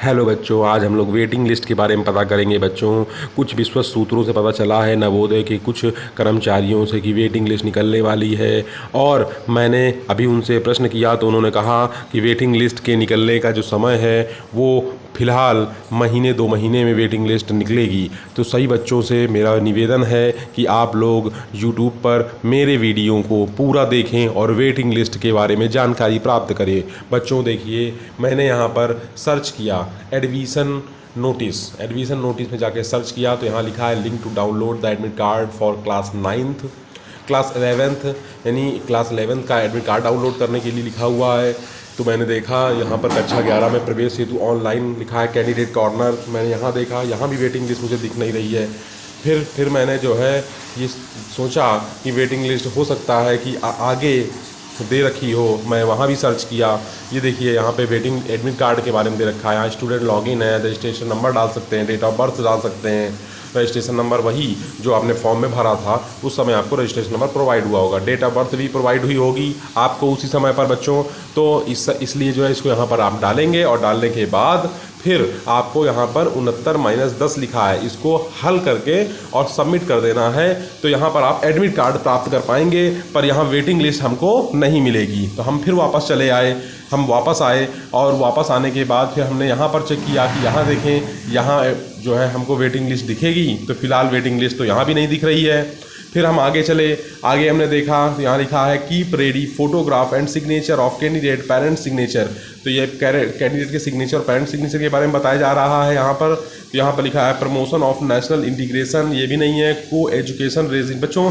Hello बच्चों, आज हम लोग वेटिंग लिस्ट के बारे में पता करेंगे। बच्चों, कुछ विश्वस्त सूत्रों से पता चला है नवोदय के कुछ कर्मचारियों से कि वेटिंग लिस्ट निकलने वाली है। और मैंने अभी उनसे प्रश्न किया तो उन्होंने कहा कि वेटिंग लिस्ट के निकलने का जो समय है वो फ़िलहाल महीने 2 महीने में वेटिंग लिस्ट निकलेगी। तो सही बच्चों से मेरा निवेदन है कि आप लोग यूट्यूब पर मेरे वीडियो को पूरा देखें और वेटिंग लिस्ट के बारे में जानकारी प्राप्त करें। बच्चों देखिए, मैंने यहाँ पर सर्च किया एडमिशन नोटिस में जाके सर्च किया तो यहाँ लिखा है link to download the admit card for class 9th class 11th, यानी क्लास 11th का एडमिट कार्ड डाउनलोड करने के लिए लिखा हुआ है। तो मैंने देखा यहाँ पर कक्षा 11 में प्रवेश हेतु ऑनलाइन लिखा है कैंडिडेट कॉर्नर। मैंने यहाँ देखा, यहाँ भी वेटिंग लिस्ट मुझे दिख नहीं रही है। फिर मैंने जो है ये सोचा कि वेटिंग लिस्ट हो सकता है कि आगे दे रखी हो। मैं वहाँ भी सर्च किया, ये देखिए यहाँ पे वेटिंग एडमिट कार्ड के बारे में दे रखा है। यहाँ स्टूडेंट लॉगिन है, रजिस्ट्रेशन नंबर डाल सकते हैं, डेट ऑफ बर्थ डाल सकते हैं। रजिस्ट्रेशन नंबर वही जो आपने फॉर्म में भरा था उस समय आपको रजिस्ट्रेशन नंबर प्रोवाइड हुआ होगा। डेट ऑफ बर्थ भी प्रोवाइड हुई होगी आपको उसी समय पर बच्चों। तो इसलिए जो है इसको यहाँ पर आप डालेंगे और डालने के बाद फिर आपको यहाँ पर 69-10 लिखा है, इसको हल करके और सबमिट कर देना है। तो यहाँ पर आप एडमिट कार्ड प्राप्त कर पाएंगे, पर यहाँ वेटिंग लिस्ट हमको नहीं मिलेगी। तो हम फिर वापस चले आए, हम वापस आए और वापस आने के बाद फिर हमने यहाँ पर चेक किया कि यहाँ देखें, यहाँ जो है हमको वेटिंग लिस्ट दिखेगी। तो फिलहाल वेटिंग लिस्ट तो यहाँ भी नहीं दिख रही है। फिर हम आगे चले, आगे हमने देखा तो यहाँ लिखा है keep ready photograph and signature of candidate parent signature. तो ये कैंडिडेट के सिग्नेचर और पेरेंट सिग्नेचर के बारे में बताया जा रहा है यहाँ पर। तो यहाँ पर लिखा है प्रमोशन ऑफ नेशनल इंटीग्रेशन, ये भी नहीं है। को एजुकेशन रेजिंग। बच्चों,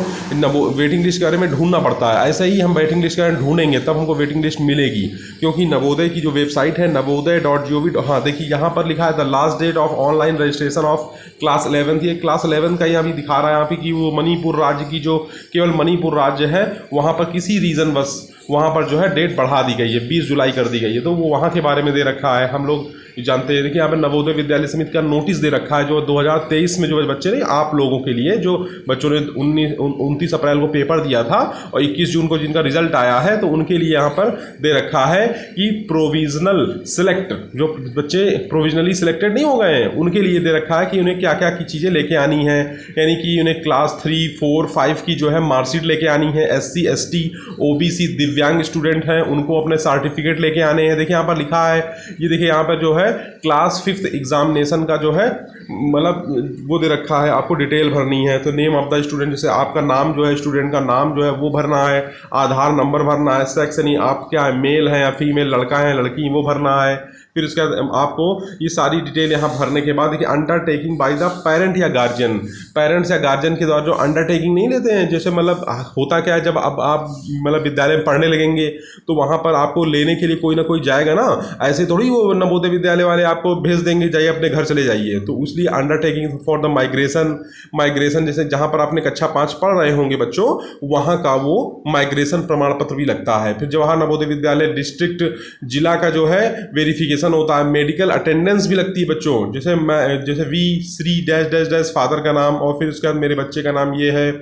वेटिंग लिस्ट के बारे में ढूंढना पड़ता है, ऐसे ही हम वेटिंग लिस्ट के बारे में ढूंढेंगे तब हमको वेटिंग लिस्ट मिलेगी। क्योंकि नवोदय की जो वेबसाइट है navodaya.gov, हाँ देखिए यहाँ पर लिखा है the last date of online registration of class 11th। ये क्लास 11th का यहाँ भी दिखा रहा है यहाँ पे कि वो मणिपुर राज्य की जो केवल मणिपुर राज्य है वहाँ पर किसी रीज़न बस वहाँ पर जो है डेट बढ़ा दी गई है, 20 जुलाई कर दी गई है। तो वो वहाँ के बारे में दे रखा है। हम लोग जानते हैं कि यहाँ पर नवोदय विद्यालय समिति का नोटिस दे रखा है जो 2023 में जो बच्चे नहीं, आप लोगों के लिए जो बच्चों ने 29 अप्रैल को पेपर दिया था और 21 जून को जिनका रिजल्ट आया है, तो उनके लिए यहाँ पर दे रखा है कि प्रोविजनल सिलेक्ट, जो बच्चे प्रोविजनली सिलेक्टेड नहीं हो गए हैं उनके लिए दे रखा है कि उन्हें क्या क्या की चीज़ें लेके आनी है। यानी कि उन्हें क्लास 3, 4, 5 की जो है मार्कशीट लेके आनी है। SC, ST, OBC दिव्यांग स्टूडेंट हैं उनको अपने सर्टिफिकेट लेके आने हैं। देखिए यहाँ पर लिखा है, ये देखिए यहाँ पर जो है क्लास 5th एग्जामिनेशन का जो है मतलब वो दे रखा है, आपको डिटेल भरनी है। तो नेम ऑफ द स्टूडेंट, जैसे आपका नाम जो है, स्टूडेंट का नाम जो है वो भरना है, आधार नंबर भरना है, सेक्स यानी आप क्या है, मेल है या फीमेल, लड़का है लड़की, वो भरना है। फिर उसके बाद आपको ये सारी डिटेल यहाँ भरने के बाद देखिए अंडरटेकिंग बाय द पेरेंट या गार्जियन, पेरेंट्स या गार्जियन के द्वारा जो अंडरटेकिंग नहीं लेते हैं। जैसे मतलब होता क्या है, जब अब आप मतलब विद्यालय में पढ़ने लगेंगे तो वहाँ पर आपको लेने के लिए कोई ना कोई जाएगा ना, ऐसे थोड़ी वो नवोदय विद्यालय वाले आपको भेज देंगे जाइए अपने घर चले जाइए। तो इसलिए अंडरटेकिंग फॉर द माइग्रेशन जैसे जहाँ पर आपने कक्षा 5 पढ़ रहे होंगे बच्चों, वहाँ का वो माइग्रेशन प्रमाण पत्र भी लगता है। फिर जवाहर नवोदय विद्यालय डिस्ट्रिक्ट जिला का जो है वेरिफिकेशन होता है, मेडिकल अटेंडेंस भी लगती है बच्चों। जैसे V Shri dash dash dash father का नाम और फिर उसके बाद मेरे बच्चे का नाम ये है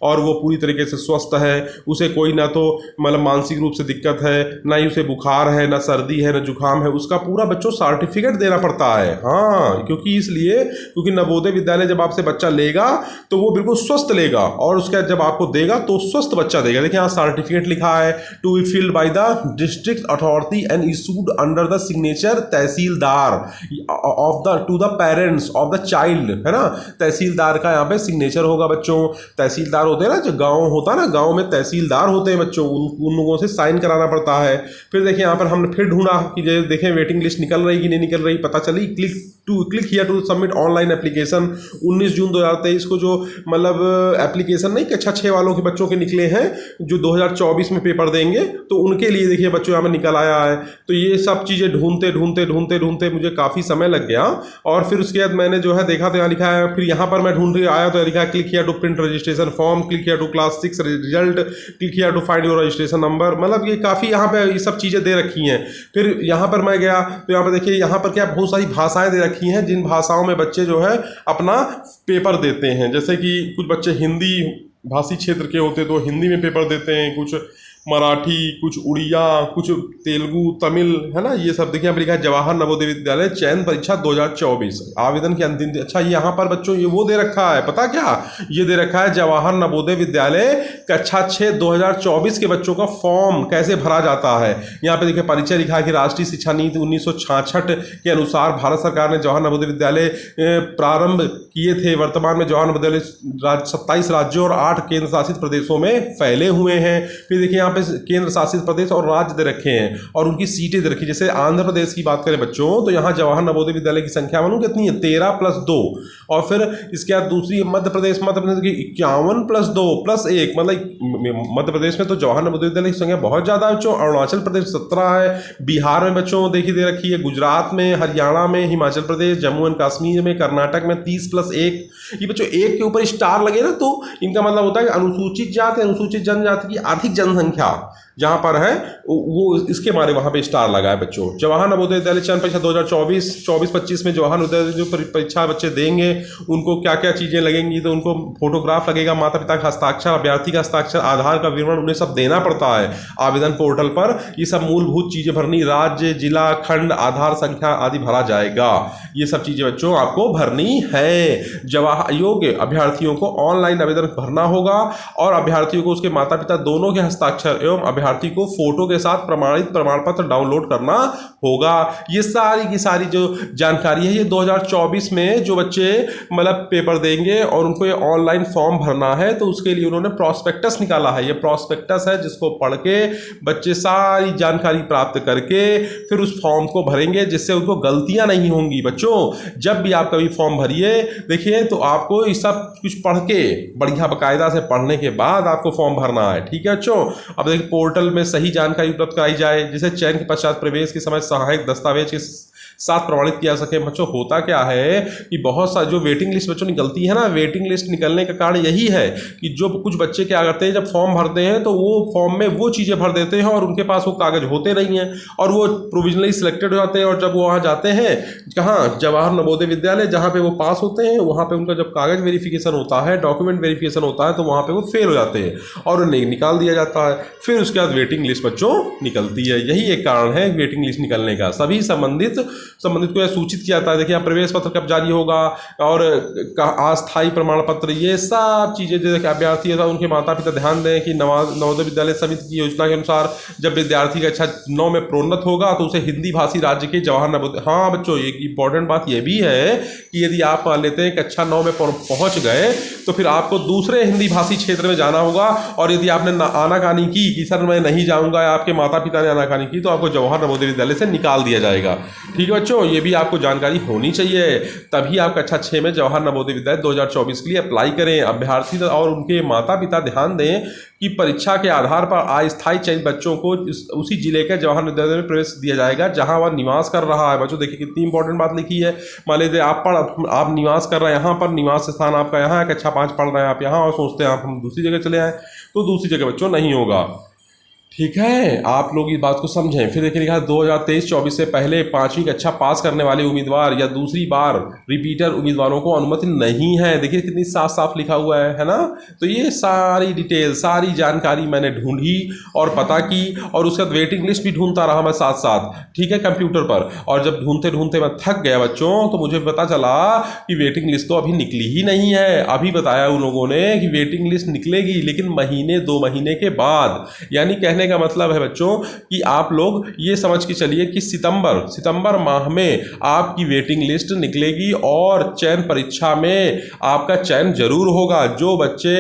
और वो पूरी तरीके से स्वस्थ है, उसे कोई ना तो मतलब मानसिक रूप से दिक्कत है, ना ही उसे बुखार है, ना सर्दी है, ना जुकाम है, उसका पूरा बच्चों सर्टिफिकेट देना पड़ता है। हाँ, क्योंकि नवोदय विद्यालय जब आपसे बच्चा लेगा तो वो बिल्कुल स्वस्थ लेगा और उसके बाद जब आपको देगा तो स्वस्थ बच्चा देगा। देखिए यहाँ सर्टिफिकेट लिखा है to be filled by the district authority and issued under the signature tehsildar of the to the parents of the child, है ना। तहसीलदार का यहाँ पे सिग्नेचर होगा बच्चों। तहसीलदार होते हैं ना, जो गांव होता है ना, गांव में तहसीलदार होते हैं बच्चों, उन लोगों से साइन कराना पड़ता है। फिर देखिए यहाँ पर हमने फिर ढूंढा कि देखें वेटिंग लिस्ट निकल रही कि नहीं निकल रही, पता चली click here to submit online application. 19 जून 2023 को जो मतलब एप्लीकेशन नहीं, कक्षा 6 वालों के बच्चों के निकले हैं जो 2024 में पेपर देंगे, तो उनके लिए देखिए बच्चों यहाँ पर निकल आया है। तो ये सब चीज़ें ढूंढते मुझे काफ़ी समय लग गया और फिर उसके बाद मैंने जो है देखा तो यहाँ लिखा है, फिर यहाँ पर मैं ढूंढ के आया तो लिखा है click here to print registration form, click here to class 6 result, click here to find your registration number. मतलब ये काफ़ी यहाँ पे ये सब चीज़ें दे रखी हैं। फिर यहाँ पर मैं गया तो यहाँ पर देखिए यहाँ पर क्या बहुत सारी भाषाएं दे रखी हैं, जिन भाषाओं में बच्चे जो है अपना पेपर देते हैं। जैसे कि कुछ बच्चे हिंदी भाषी क्षेत्र के होते तो हिंदी में पेपर देते हैं, कुछ मराठी, कुछ उड़िया, कुछ तेलुगु, तमिल, है ना। ये सब देखिए यहाँ पर लिखा है जवाहर नवोदय विद्यालय चयन परीक्षा 2024 आवेदन की अंतिम तिथि। अच्छा, यहाँ पर बच्चों ये वो दे रखा है, पता क्या, ये दे रखा है जवाहर नवोदय विद्यालय कक्षा 6 2024 के बच्चों का फॉर्म कैसे भरा जाता है। यहाँ पे देखिए परिचय लिखा है कि राष्ट्रीय शिक्षा नीति 1966 के अनुसार भारत सरकार ने जवाहर नवोदय विद्यालय प्रारंभ किए थे। वर्तमान में जवाहर नवोदय 27 राज्यों और 8 केंद्र शासित प्रदेशों में फैले हुए हैं। फिर देखिए यहाँ पे केंद्र शासित प्रदेश और राज्य दे रखे हैं और उनकी सीटें दे रखी। जैसे आंध्र प्रदेश की बात करें बच्चों, तो यहाँ जवाहर नवोदय विद्यालय की संख्या मालूम कितनी है, 13 + 2। और फिर इसके बाद दूसरी मध्य प्रदेश की 51 + 2 + 1, मतलब मध्य प्रदेश में तो जवाहर नवोदय विद्यालय की संख्या बहुत ज़्यादा है बच्चों। अरुणाचल प्रदेश 17 है, बिहार में बच्चों देखिए दे रखी है, गुजरात में, हरियाणा में, हिमाचल प्रदेश, जम्मू एंड कश्मीर में, कर्नाटक में 30 + 1। ये बच्चों एक के ऊपर स्टार लगे ना, तो इनका मतलब होता है कि अनुसूचित जाति, अनुसूचित जनजाति की अधिक जनसंख्या जहाँ पर है वो इसके मारे वहाँ पे स्टार लगा है बच्चों। जवाहर नवोदय विद्यालय चयन परीक्षा 2024-25 में जवाहर नवोदय जो परीक्षा बच्चे देंगे उनको क्या क्या चीज़ें लगेंगी, तो उनको फोटोग्राफ लगेगा, माता पिता का हस्ताक्षर, अभ्यर्थी का हस्ताक्षर, आधार का विवरण, उन्हें सब देना पड़ता है आवेदन पोर्टल पर। ये सब मूलभूत चीज़ें भरनी, राज्य, जिला, खंड, आधार संख्या आदि भरा जाएगा। ये सब चीज़ें बच्चों आपको भरनी है। जवाहर योग्य अभ्यर्थियों को ऑनलाइन आवेदन भरना होगा और अभ्यर्थियों को उसके माता पिता दोनों के हस्ताक्षर एवं अभ्यर्थी को फोटो के साथ प्रमाणित प्रमाण पत्र डाउनलोड करना होगा। ये सारी की सारी जो जानकारी है ये 2024 में जो बच्चे मतलब पेपर देंगे और उनको ये ऑनलाइन फॉर्म भरना है, तो उसके लिए उन्होंने प्रॉस्पेक्टस निकाला है। ये प्रॉस्पेक्टस है जिसको पढ़ के बच्चे सारी जानकारी प्राप्त करके फिर उस फॉर्म को भरेंगे, जिससे उनको गलतियां नहीं होंगी। बच्चों जब भी आप कभी फॉर्म भरिए देखिए तो आपको ये सब कुछ पढ़ के बढ़िया बाकायदा से पढ़ने के बाद आपको फॉर्म भरना है, ठीक है बच्चों। अब देखिए पोर्टल में सही जानकारी उपलब्ध कराई जाए, जिसे चयन के पश्चात प्रवेश के समय सहायक दस्तावेज के साथ प्रमाणित किया सके। बच्चों होता क्या है कि बहुत सा जो वेटिंग लिस्ट बच्चों निकलती है ना, वेटिंग लिस्ट निकलने का कारण यही है कि जो कुछ बच्चे क्या करते हैं, जब फॉर्म भरते हैं तो वो फॉर्म में वो चीज़ें भर देते हैं और उनके पास वो कागज होते नहीं हैं और वो प्रोविजनली सिलेक्टेड हो जाते हैं। और जब वो वहाँ जाते हैं, कहाँ, जवाहर नवोदय विद्यालय जहाँ पे वो पास होते हैं, वहाँ पे उनका जब कागज वेरिफिकेशन होता है, डॉक्यूमेंट वेरिफिकेशन होता है, तो वहाँ पे वो फेल हो जाते हैं और उन्हें निकाल दिया जाता है। फिर उसके बाद वेटिंग लिस्ट बच्चों निकलती है। यही एक कारण है वेटिंग लिस्ट निकलने का। सभी संबंधित को यह सूचित किया जाता है। देखिए प्रवेश पत्र कब जारी होगा और अस्थायी प्रमाण पत्र, ये सब चीज़ें जो अभ्यर्थी है उनके माता पिता ध्यान दें कि नवोदय विद्यालय समिति की योजना के अनुसार जब विद्यार्थी का कक्षा 9 में प्रोन्नत होगा तो उसे हिंदी भाषी राज्य के जवाहर नवोदय, हाँ बच्चों एक इंपॉर्टेंट बात यह भी है कि यदि आप मान लेते हैं कक्षा 9 में पहुंच गए तो फिर आपको दूसरे हिंदी भाषी क्षेत्र में जाना होगा। और यदि आपने आनाकानी की कि सर मैं नहीं जाऊंगा, आपके माता पिता ने आनाकानी की, तो आपको जवाहर नवोदय विद्यालय से निकाल दिया जाएगा। ठीक है बच्चों, ये भी आपको जानकारी होनी चाहिए, तभी आप कक्षा 6 में जवाहर नवोदय विद्यालय 2024 के लिए अप्लाई करें। अभ्यर्थी और उनके माता पिता ध्यान दें कि परीक्षा के आधार पर अस्थायी चयनित बच्चों को उसी जिले के जवाहर विद्यालय में प्रवेश दिया जाएगा जहां वह निवास कर रहा है। बच्चों देखिए कितनी इंपॉर्टेंट बात लिखी है। मान लीजिए आप निवास कर रहे हैं यहाँ पर, निवास स्थान आपका यहाँ है, कक्षा 5 पढ़ रहे हैं आप यहाँ और सोचते हैं आप हम दूसरी जगह चले आए, तो दूसरी जगह बच्चों नहीं होगा। ठीक है, आप लोग इस बात को समझें। फिर देखिए लिखा 2023-24 से पहले 5वीं कक्षा पास करने वाले उम्मीदवार या दूसरी बार रिपीटर उम्मीदवारों को अनुमति नहीं है। देखिए कितनी साफ साफ लिखा हुआ है ना। तो ये सारी डिटेल, सारी जानकारी मैंने ढूंढी और पता की और उसके बाद वेटिंग लिस्ट भी ढूंढता रहा मैं साथ साथ, ठीक है, कंप्यूटर पर। और जब ढूंढते ढूंढते मैं थक गया बच्चों, तो मुझे पता चला कि वेटिंग लिस्ट तो अभी निकली ही नहीं है। अभी बताया उन लोगों ने कि वेटिंग लिस्ट निकलेगी लेकिन महीने 2 महीने के बाद। यानी कहने का मतलब है बच्चों कि आप लोग ये समझ के चलिए कि सितंबर माह में आपकी वेटिंग लिस्ट निकलेगी और चयन परीक्षा में आपका चयन जरूर होगा। जो बच्चे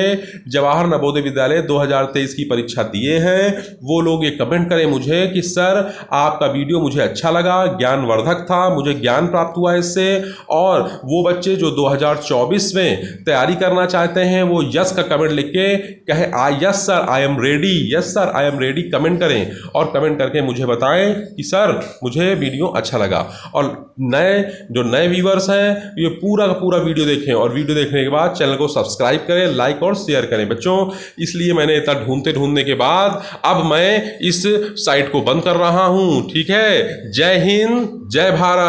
जवाहर नवोदय विद्यालय 2023 की परीक्षा दिए हैं वो लोग ये कमेंट करें मुझे कि सर आपका वीडियो मुझे अच्छा लगा, ज्ञानवर्धक था, मुझे ज्ञान प्राप्त हुआ इससे। और वो बच्चे जो 2024 में तैयारी करना चाहते हैं वो यस का कमेंट लिख के कहे yes sir I am ready, yes sir I am ready comment करें और कमेंट करके मुझे बताएं कि सर मुझे वीडियो अच्छा लगा। और नए व्यूअर्स हैं ये पूरा का पूरा वीडियो देखें और वीडियो देखने के बाद चैनल को सब्सक्राइब करें, लाइक और शेयर करें बच्चों। इसलिए मैंने इतना ढूंढने के बाद अब मैं इस साइट को बंद कर रहा हूं। ठीक है, जय हिंद, जय भारत।